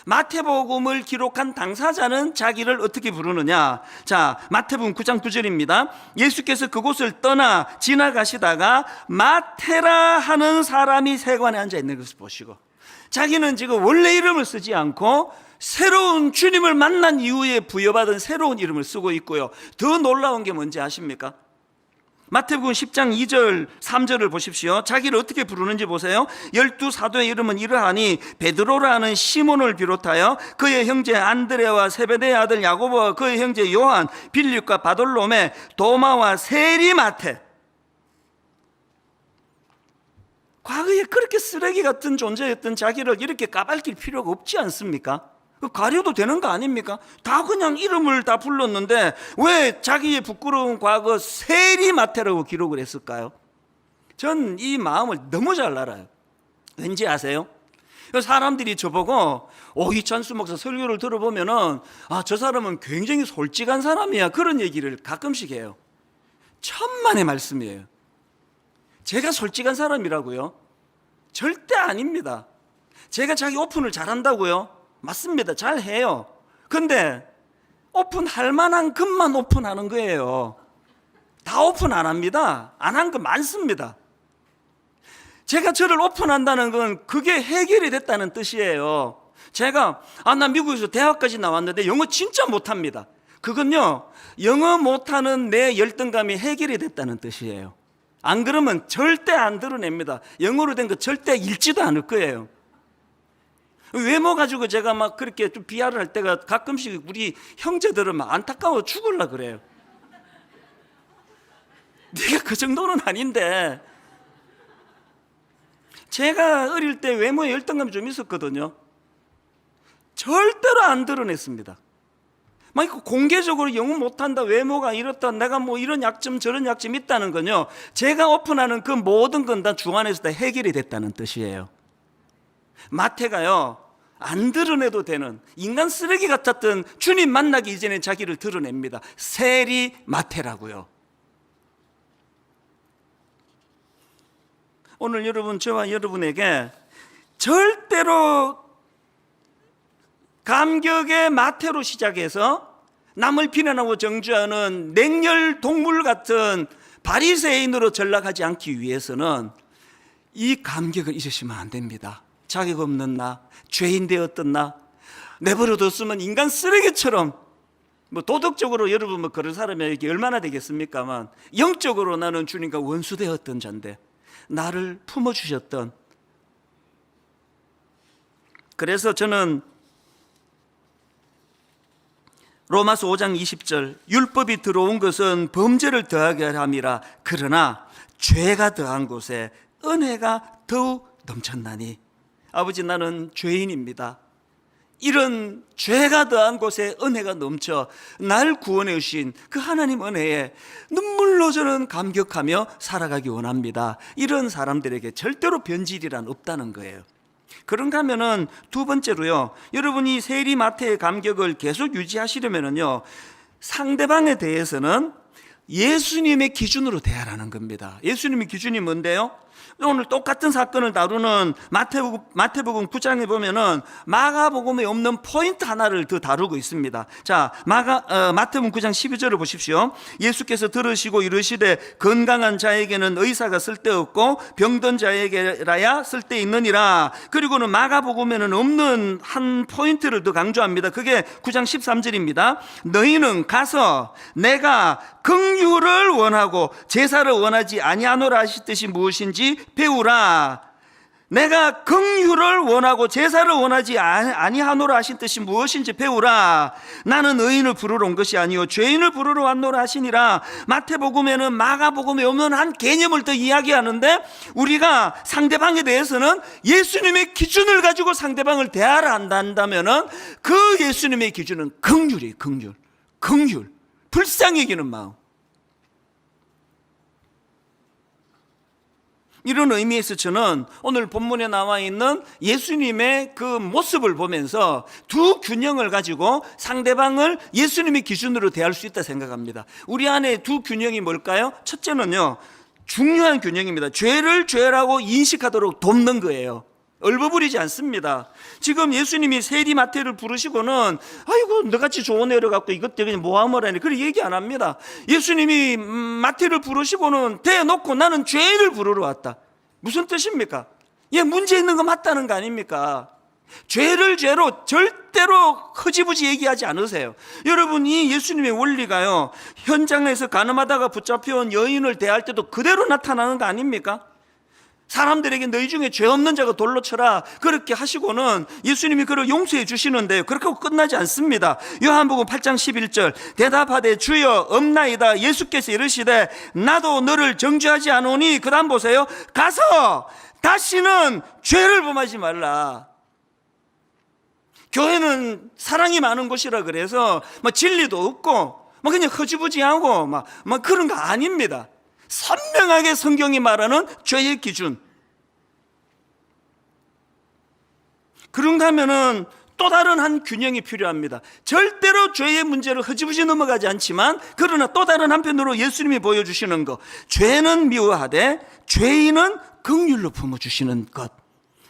마태복음을 기록한 당사자는 자기를 어떻게 부르느냐. 자, 마태복음 9장 9절입니다. 예수께서 그곳을 떠나 지나가시다가 마태라 하는 사람이 세관에 앉아 있는 것을 보시고, 자기는 지금 원래 이름을 쓰지 않고 새로운 주님을 만난 이후에 부여받은 새로운 이름을 쓰고 있고요, 더 놀라운 게 뭔지 아십니까? 마태복음 10장 2절 3절을 보십시오. 자기를 어떻게 부르는지 보세요. 12사도의 이름은 이러하니 베드로라는 시몬을 비롯하여 그의 형제 안드레와 세베대의 아들 야고보와 그의 형제 요한, 빌립과 바돌로메, 도마와 세리 마태. 과거에 그렇게 쓰레기 같은 존재였던 자기를 이렇게 까발릴 필요가 없지 않습니까? 가려도 되는 거 아닙니까? 다 그냥 이름을 다 불렀는데 왜 자기의 부끄러운 과거 세리마태라고 기록을 했을까요? 전 이 마음을 너무 잘 알아요. 왠지 아세요? 사람들이 저보고 이찬수 목사 설교를 들어보면은 저 사람은 굉장히 솔직한 사람이야, 그런 얘기를 가끔씩 해요. 천만의 말씀이에요. 제가 솔직한 사람이라고요? 절대 아닙니다. 제가 자기 오픈을 잘한다고요? 맞습니다. 잘해요. 근데 오픈할 만한 것만 오픈하는 거예요. 다 오픈 안 합니다. 안 한 거 많습니다. 제가 저를 오픈한다는 건 그게 해결이 됐다는 뜻이에요. 제가 나 미국에서 대학까지 나왔는데 영어 진짜 못합니다. 그건요, 영어 못하는 내 열등감이 해결이 됐다는 뜻이에요. 안 그러면 절대 안 드러냅니다. 영어로 된 거 절대 읽지도 않을 거예요. 외모 가지고 제가 막 그렇게 좀 비하를 할 때가 가끔씩 우리 형제들은 막 안타까워 죽을라 그래요. 네가 그 정도는 아닌데. 제가 어릴 때 외모에 열등감이 좀 있었거든요. 절대로 안 드러냈습니다. 막 공개적으로 영어 못한다, 외모가 이렇다, 내가 뭐 이런 약점 저런 약점 있다는 건요, 제가 오픈하는 그 모든 건 다 주 안에서 다 해결이 됐다는 뜻이에요. 마태가요, 안 드러내도 되는 인간 쓰레기 같았던 주님 만나기 이전에 자기를 드러냅니다. 세리 마태라고요. 오늘 여러분, 저와 여러분에게 절대로 감격의 마태로 시작해서 남을 비난하고 정죄하는 냉혈 동물 같은 바리새인으로 전락하지 않기 위해서는 이 감격을 잊으시면 안 됩니다. 자격 없는 나, 죄인 되었던 나, 내버려뒀으면 인간 쓰레기처럼, 뭐 도덕적으로 여러분 뭐 그런 사람이 얼마나 되겠습니까만, 영적으로 나는 주님과 원수되었던 자인데 나를 품어주셨던. 그래서 저는 로마서 5장 20절, 율법이 들어온 것은 범죄를 더하게 함이라, 그러나 죄가 더한 곳에 은혜가 더욱 넘쳤나니. 아버지, 나는 죄인입니다. 이런 죄가 더한 곳에 은혜가 넘쳐 날 구원해 주신 그 하나님 은혜에 눈물로 저는 감격하며 살아가기 원합니다. 이런 사람들에게 절대로 변질이란 없다는 거예요. 그런가 하면은 두 번째로요, 여러분이 세리 마태의 감격을 계속 유지하시려면은요, 상대방에 대해서는 예수님의 기준으로 대하라는 겁니다. 예수님의 기준이 뭔데요? 오늘 똑같은 사건을 다루는 마태복음 9장에 보면은 마가복음에 없는 포인트 하나를 더 다루고 있습니다. 자, 마태복음 9장 12절을 보십시오. 예수께서 들으시고 이르시되 건강한 자에게는 의사가 쓸데없고 병든 자에게라야 쓸데있느니라. 그리고는 마가복음에는 없는 한 포인트를 더 강조합니다. 그게 9장 13절입니다. 너희는 가서 내가 긍휼을 원하고 제사를 원하지 아니하노라 하시듯이 무엇인지 배우라. 내가 긍휼을 원하고 제사를 원하지 아니하노라 하신 뜻이 무엇인지 배우라. 나는 의인을 부르러 온 것이 아니요 죄인을 부르러 왔노라 하시니라. 마태복음에는 마가복음에 없는 한 개념을 더 이야기하는데, 우리가 상대방에 대해서는 예수님의 기준을 가지고 상대방을 대하라 한다면은 그 예수님의 기준은 긍휼이에요. 긍휼, 불쌍히 여기는 마음. 이런 의미에서 저는 오늘 본문에 나와 있는 예수님의 그 모습을 보면서 두 균형을 가지고 상대방을 예수님의 기준으로 대할 수 있다 생각합니다. 우리 안에 두 균형이 뭘까요? 첫째는요, 중요한 균형입니다. 죄를 죄라고 인식하도록 돕는 거예요. 얼버무리지 않습니다. 지금 예수님이 세리 마태를 부르시고는 아이고 너같이 좋은 애를 갖고 이것들 그냥 모함을 하네, 그렇게 얘기 안 합니다. 예수님이 마태를 부르시고는 대놓고 나는 죄인을 부르러 왔다. 무슨 뜻입니까? 얘 문제 있는 거 맞다는 거 아닙니까? 죄를 죄로 절대로 흐지부지 얘기하지 않으세요. 여러분, 이 예수님의 원리가요, 현장에서 가늠하다가 붙잡혀온 여인을 대할 때도 그대로 나타나는 거 아닙니까? 사람들에게 너희 중에 죄 없는 자가 돌로 쳐라, 그렇게 하시고는 예수님이 그를 용서해 주시는데요, 그렇게 하고 끝나지 않습니다. 요한복음 8장 11절, 대답하되 주여 없나이다. 예수께서 이르시되 나도 너를 정죄하지 않으니, 그 다음 보세요, 가서 다시는 죄를 범하지 말라. 교회는 사랑이 많은 곳이라 그래서 뭐 진리도 없고 뭐 그냥 허지부지하고 막 그런 거 아닙니다. 선명하게 성경이 말하는 죄의 기준. 그런가 하면은 또 다른 한 균형이 필요합니다. 절대로 죄의 문제를 허지부지 넘어가지 않지만, 그러나 또 다른 한편으로 예수님이 보여주시는 것, 죄는 미워하되 죄인은 긍휼로 품어주시는 것.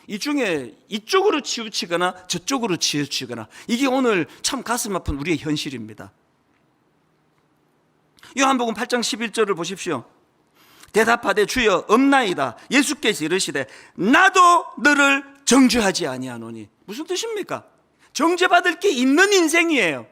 이 중에 이쪽으로 치우치거나 저쪽으로 치우치거나, 이게 오늘 참 가슴 아픈 우리의 현실입니다. 요한복음 8장 11절을 보십시오. 대답하되 주여 없나이다. 예수께서 이르시되 나도 너를 정죄하지 아니하노니. 무슨 뜻입니까? 정죄받을 게 있는 인생이에요.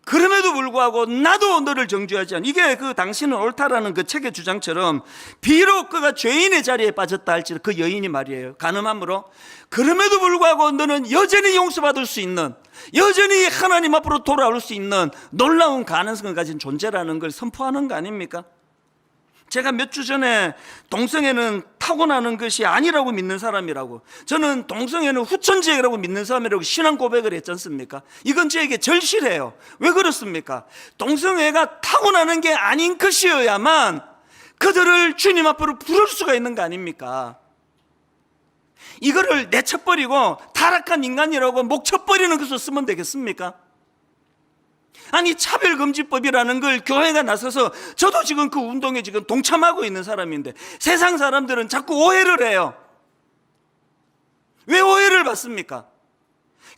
그럼에도 불구하고 나도 너를 정죄하지 않아. 이게 그 당신은 옳다라는 그 책의 주장처럼, 비록 그가 죄인의 자리에 빠졌다 할지라도 그 여인이 말이에요, 간음함으로, 그럼에도 불구하고 너는 여전히 용서받을 수 있는, 여전히 하나님 앞으로 돌아올 수 있는 놀라운 가능성을 가진 존재라는 걸 선포하는 거 아닙니까? 제가 몇 주 전에 동성애는 타고나는 것이 아니라고 믿는 사람이라고, 저는 동성애는 후천지애라고 믿는 사람이라고 신앙 고백을 했지 않습니까? 이건 저에게 절실해요. 왜 그렇습니까? 동성애가 타고나는 게 아닌 것이어야만 그들을 주님 앞으로 부를 수가 있는 거 아닙니까? 이거를 내쳐버리고 타락한 인간이라고 목쳐버리는 것을 쓰면 되겠습니까? 아니, 차별금지법이라는 걸 교회가 나서서, 저도 지금 그 운동에 지금 동참하고 있는 사람인데, 세상 사람들은 자꾸 오해를 해요. 왜 오해를 받습니까?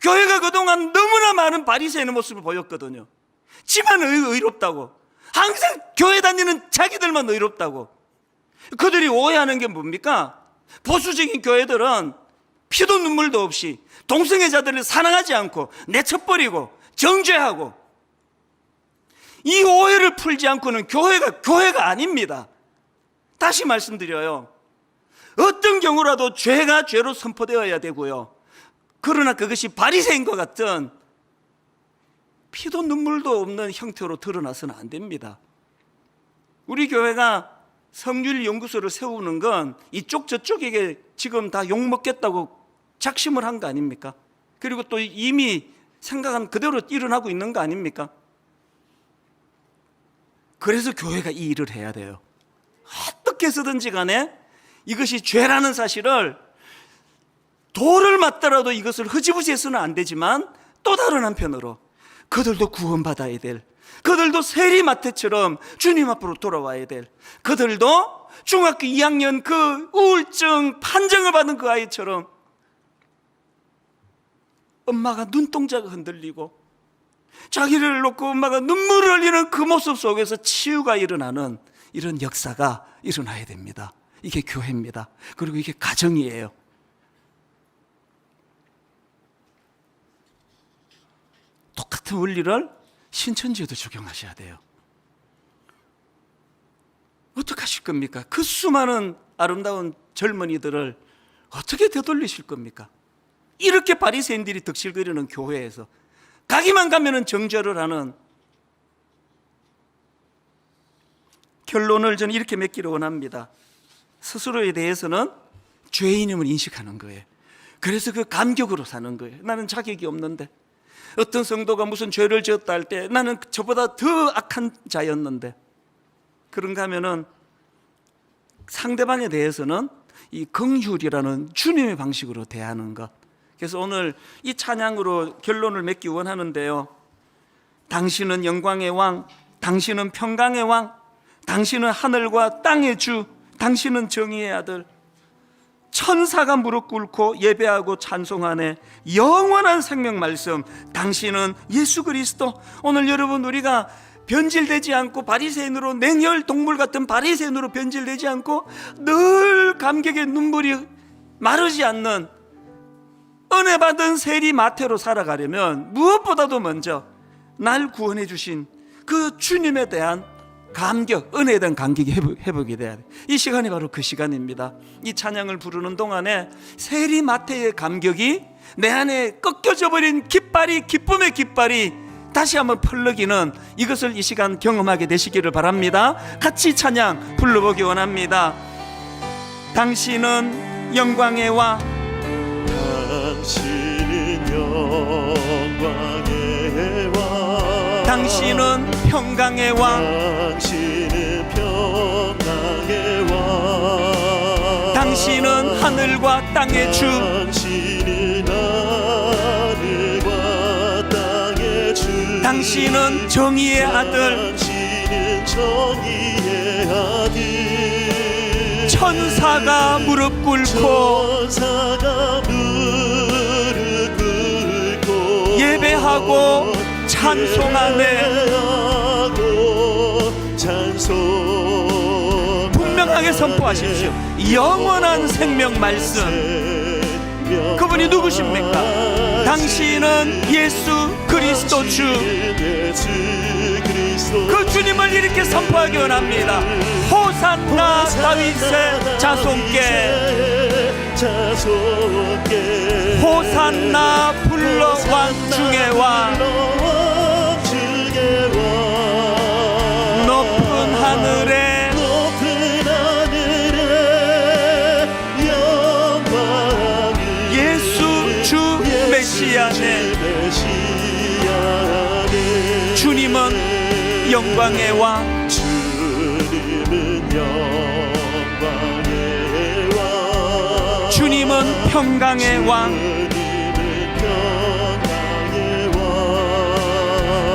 교회가 그동안 너무나 많은 바리새인의 모습을 보였거든요. 지만 의롭다고, 항상 교회 다니는 자기들만 의롭다고. 그들이 오해하는 게 뭡니까? 보수적인 교회들은 피도 눈물도 없이 동성애자들을 사랑하지 않고 내쳐버리고 정죄하고, 이 오해를 풀지 않고는 교회가 아닙니다. 다시 말씀드려요. 어떤 경우라도 죄가 죄로 선포되어야 되고요. 그러나 그것이 바리새인과 같은 피도 눈물도 없는 형태로 드러나서는 안 됩니다. 우리 교회가 성률 연구소를 세우는 건 이쪽 저쪽에게 지금 다 욕먹겠다고 작심을 한 거 아닙니까? 그리고 또 이미 생각한 그대로 일어나고 있는 거 아닙니까? 그래서 교회가 이 일을 해야 돼요. 어떻게 해서든지 간에 이것이 죄라는 사실을, 돌을 맞더라도 이것을 흐지부지 해서는 안 되지만, 또 다른 한편으로 그들도 구원받아야 될, 그들도 세리마태처럼 주님 앞으로 돌아와야 될, 그들도 중학교 2학년 그 우울증 판정을 받은 그 아이처럼 엄마가 눈동자가 흔들리고 자기를 놓고 엄마가 눈물을 흘리는 그 모습 속에서 치유가 일어나는 이런 역사가 일어나야 됩니다. 이게 교회입니다. 그리고 이게 가정이에요. 똑같은 원리를 신천지에도 적용하셔야 돼요. 어떻게 하실 겁니까? 그 수많은 아름다운 젊은이들을 어떻게 되돌리실 겁니까? 이렇게 바리새인들이 덕실거리는 교회에서 가기만 가면은 정죄를 하는, 결론을 저는 이렇게 맺기를 원합니다. 스스로에 대해서는 죄인임을 인식하는 거예요. 그래서 그 감격으로 사는 거예요. 나는 자격이 없는데, 어떤 성도가 무슨 죄를 지었다 할 때 나는 저보다 더 악한 자였는데, 그런가 하면은 상대방에 대해서는 이 긍휼이라는 주님의 방식으로 대하는 것. 그래서 오늘 이 찬양으로 결론을 맺기 원하는데요. 당신은 영광의 왕, 당신은 평강의 왕, 당신은 하늘과 땅의 주, 당신은 정의의 아들. 천사가 무릎 꿇고 예배하고 찬송하네. 영원한 생명 말씀, 당신은 예수 그리스도. 오늘 여러분, 우리가 변질되지 않고 바리새인으로, 냉혈 동물 같은 바리새인으로 변질되지 않고 늘 감격의 눈물이 마르지 않는 은혜 받은 세리 마태로 살아가려면 무엇보다도 먼저 날 구원해 주신 그 주님에 대한 감격, 은혜에 대한 감격이 회복이 돼야 돼. 이 시간이 바로 그 시간입니다. 이 찬양을 부르는 동안에 세리 마태의 감격이 내 안에 꺾여져 버린 깃발이, 기쁨의 깃발이 다시 한번 펄럭이는, 이것을 이 시간 경험하게 되시기를 바랍니다. 같이 찬양 불러보기 원합니다. 당신은 영광의 왕, 당신은 영광의 왕, 당신은 평강의 왕, 당신은 평강의 왕, 당신은 하늘과 땅의 주, 당신은 하늘과 땅의 주, 당신은 정의의 아들, 당신은 정의의 아들, 천사가 무릎 꿇고 천사가 무릎 꿇고 예배하고 찬송하네. 예배하고 찬송 분명하게 선포하십시오. 영원한 생명 말씀, 그분이 누구십니까? 당신은 예수 그리스도 주. 그 주님을 이렇게 선포하기 원합니다. 호산나 다윗의 자손께, 호산나 불러 왕 중의 왕, 높은 하늘에 예수 주 메시아네. 주님은 영광의 왕, 주님은 영광의 왕, 주님은 평강의 왕,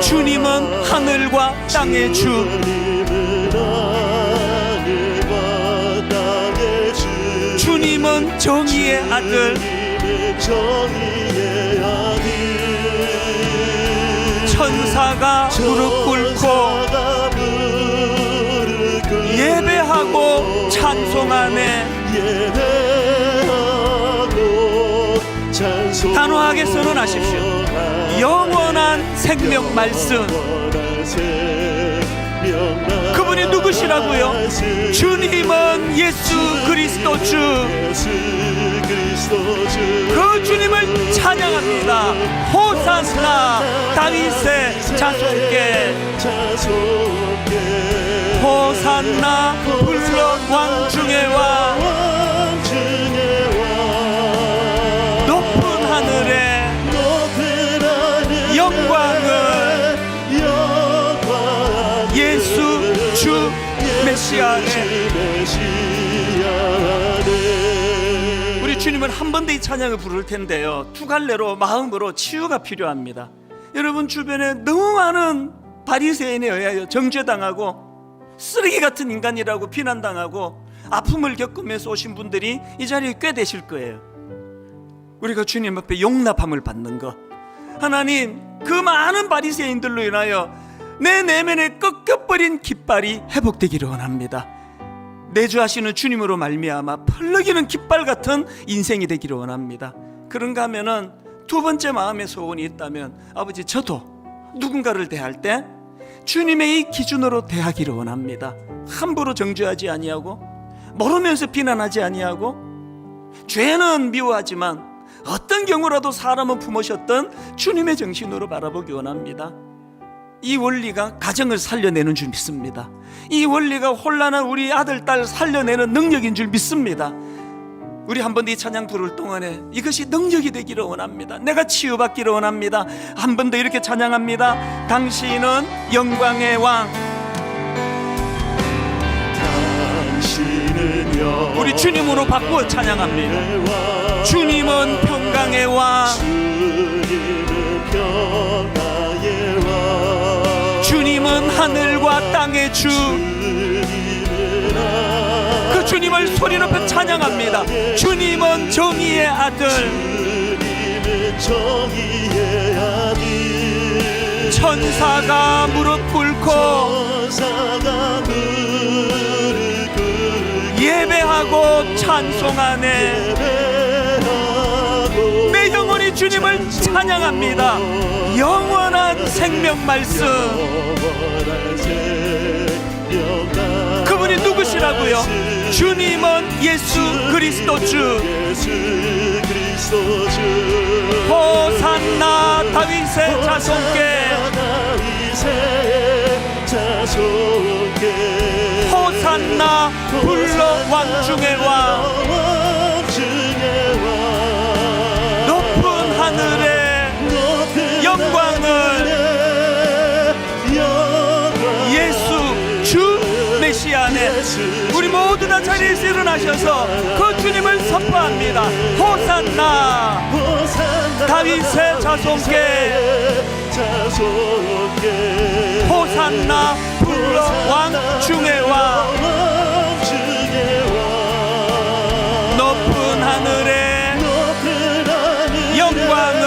주님은 하늘과 땅의 주, 주님은 정의의 아들, 천사가 무릎 꿇고 예배하고 찬송하네. 단호하게 선언하십시오. 영원한 생명 말씀, 그분이 누구시라고요? 주님은 예수 그리스도 주. 그 주님을 찬양합니다. 호산나 다윗의 자손께, 호산나 불러 왕 중의 왕, 높은 하늘에 영광을 예수 주 메시아네. 우리 주님은 한 번 더 이 찬양을 부를 텐데요, 두 갈래로 마음으로 치유가 필요합니다. 여러분 주변에 너무 많은 바리새인에 의하여 정죄당하고 쓰레기 같은 인간이라고 비난당하고 아픔을 겪으면서 오신 분들이 이 자리에 꽤 되실 거예요. 우리가 주님 앞에 용납함을 받는 것, 하나님 그 많은 바리새인들로 인하여 내 내면에 꺾여버린 깃발이 회복되기를 원합니다. 내주하시는 주님으로 말미암아 펄럭이는 깃발 같은 인생이 되기를 원합니다. 그런가 하면은 두 번째 마음의 소원이 있다면, 아버지 저도 누군가를 대할 때 주님의 이 기준으로 대하기를 원합니다. 함부로 정죄하지 아니하고, 모르면서 비난하지 아니하고, 죄는 미워하지만 어떤 경우라도 사람은 품으셨던 주님의 정신으로 바라보기 원합니다. 이 원리가 가정을 살려내는 줄 믿습니다. 이 원리가 혼란한 우리 아들, 딸 살려내는 능력인 줄 믿습니다. 우리 한 번 더 이 찬양 부를 동안에 이것이 능력이 되기를 원합니다. 내가 치유받기를 원합니다. 한 번 더 이렇게 찬양합니다. 당신은 영광의 왕, 우리 주님으로 바꾸어 찬양합니다. 주님은 평강의 왕, 주님은 하늘과 땅의 주. 그 주님을 소리 높여 찬양합니다. 주님은 정의의 아들, 천사가 무릎 꿇고 예배하고 찬송하네. 내 영혼이 주님을 찬양합니다. 영원한 생명 말씀, 그분이 누구시라고요? 주님은 예수 그리스도 주. 호산나 다윗의 자손께, 호산나 불러 왕 중의 왕, 일어나 자리에서 일어나셔서 그 주님을 선포합니다. 호산나 호산나 다윗의 자손께 호산나 불러 왕 중에 와 높은 하늘에 영광을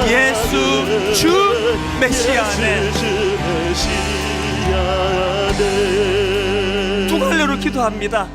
예수 주 메시아네. 두 갈래로 기도합니다.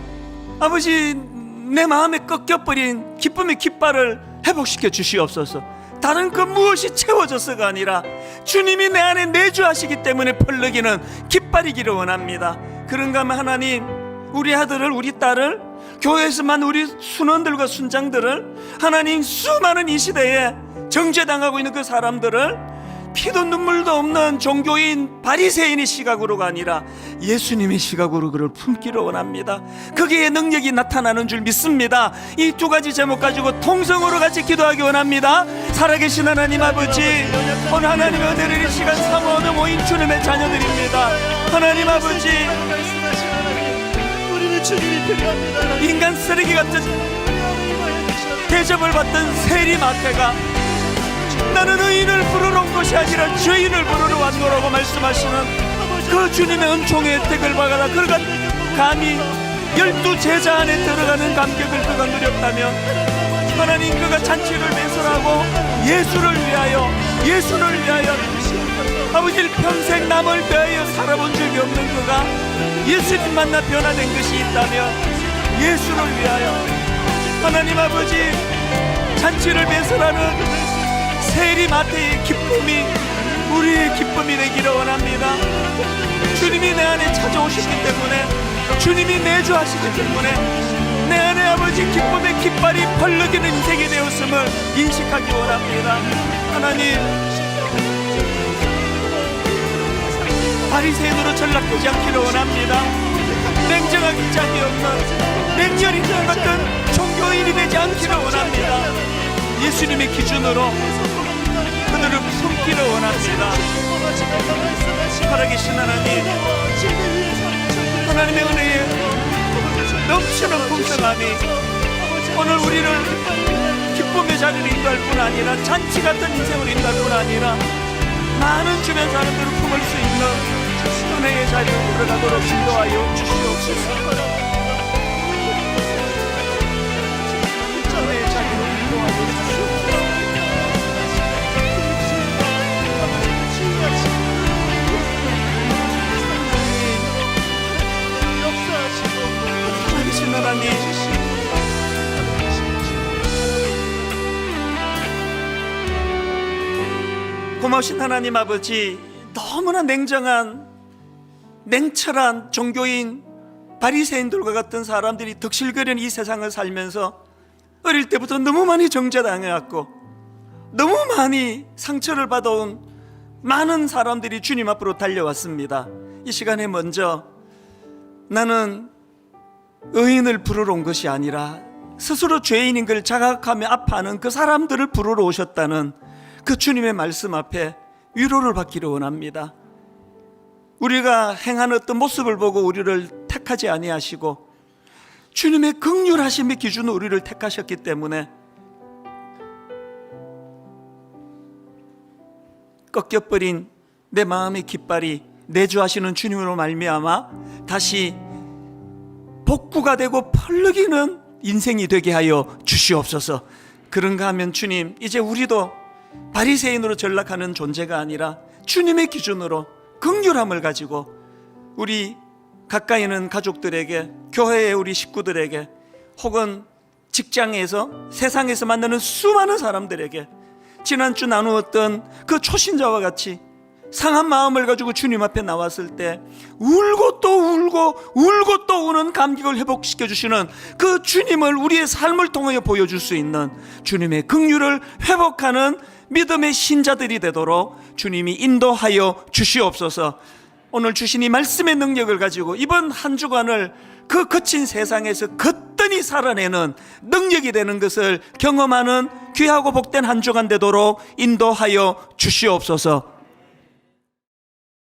아버지, 내 마음에 꺾여버린 기쁨의 깃발을 회복시켜 주시옵소서. 다른 그 무엇이 채워져서가 아니라 주님이 내 안에 내주하시기 때문에 펄럭이는 깃발이기를 원합니다. 그런가 하면 하나님, 우리 아들을, 우리 딸을, 교회에서만 우리 순원들과 순장들을, 하나님 수많은 이 시대에 정죄당하고 있는 그 사람들을 피도 눈물도 없는 종교인 바리새인의 시각으로가 아니라 예수님의 시각으로 그를 품기를 원합니다. 거기에 능력이 나타나는 줄 믿습니다. 이 두 가지 제목 가지고 통성으로 같이 기도하기 원합니다. 살아계신 하나님 아버지, 오늘 하나님의 은혜를 이 시간 사모하며 모인 주님의 자녀들입니다. 하나님 아버지, 인간 쓰레기 같은 대접을 받던 세리마태가 나는 의인을 부르러 온 것이 아니라 죄인을 부르러 왔노라고 말씀하시는 그 주님의 은총의 혜택을 받아 그가 감히 12 제자 안에 들어가는 감격을 그가 누렸다면, 하나님, 그가 잔치를 매설하고 예수를 위하여 아버지 평생 남을 위하여 살아본 적이 없는 그가 예수님 만나 변화된 것이 있다면 예수를 위하여, 하나님 아버지, 잔치를 매설하는 세리마태의 기쁨이 우리의 기쁨이 되기를 원합니다. 주님이 내 안에 찾아오시기 때문에, 주님이 내주하시기 때문에 내 안에 아버지 기쁨의 깃발이 펄럭이는 인생이 되었음을 인식하기 원합니다. 하나님, 바리새인으로 전락되지 않기를 원합니다. 냉정하기 짝이 없는 냉혈이 같은 종교인이 되지 않기를 원합니다. 예수님의 기준으로 그들을 품기를 원합니다. 살아계신 하나님, 하나님의 은혜에 넘치는 풍성함이 오늘 우리를 기쁨의 자리를 인도할 뿐 아니라 잔치 같은 인생을 인도할 뿐 아니라 많은 주변 사람들을 품을 수 있는 은혜의 자리로 들어가도록 인도하여 주시옵소서. 은혜의 자리로 인도하여 주시옵소서. 하나님, 고마우신 하나님 아버지, 너무나 냉정한 냉철한 종교인 바리새인들과 같은 사람들이 덕실거리는 이 세상을 살면서 어릴 때부터 너무 많이 정죄당해왔고 너무 많이 상처를 받아온 많은 사람들이 주님 앞으로 달려왔습니다. 이 시간에 먼저 나는 의인을 부르러 온 것이 아니라 스스로 죄인인 걸 자각하며 아파하는 그 사람들을 부르러 오셨다는 그 주님의 말씀 앞에 위로를 받기를 원합니다. 우리가 행하는 어떤 모습을 보고 우리를 택하지 아니하시고 주님의 긍휼하심의 기준으로 우리를 택하셨기 때문에 꺾여버린 내 마음의 깃발이 내주하시는 주님으로 말미암아 다시 복구가 되고 펄럭이는 인생이 되게 하여 주시옵소서. 그런가 하면 주님, 이제 우리도 바리새인으로 전락하는 존재가 아니라 주님의 기준으로 긍휼함을 가지고 우리 가까이 있는 가족들에게, 교회의 우리 식구들에게, 혹은 직장에서, 세상에서 만나는 수많은 사람들에게 지난주 나누었던 그 초신자와 같이 상한 마음을 가지고 주님 앞에 나왔을 때 울고 또 울고 또 우는 감격을 회복시켜 주시는 그 주님을 우리의 삶을 통하여 보여줄 수 있는 주님의 긍휼을 회복하는 믿음의 신자들이 되도록 주님이 인도하여 주시옵소서. 오늘 주신 이 말씀의 능력을 가지고 이번 한 주간을 그 거친 세상에서 거뜬히 살아내는 능력이 되는 것을 경험하는 귀하고 복된 한 주간 되도록 인도하여 주시옵소서.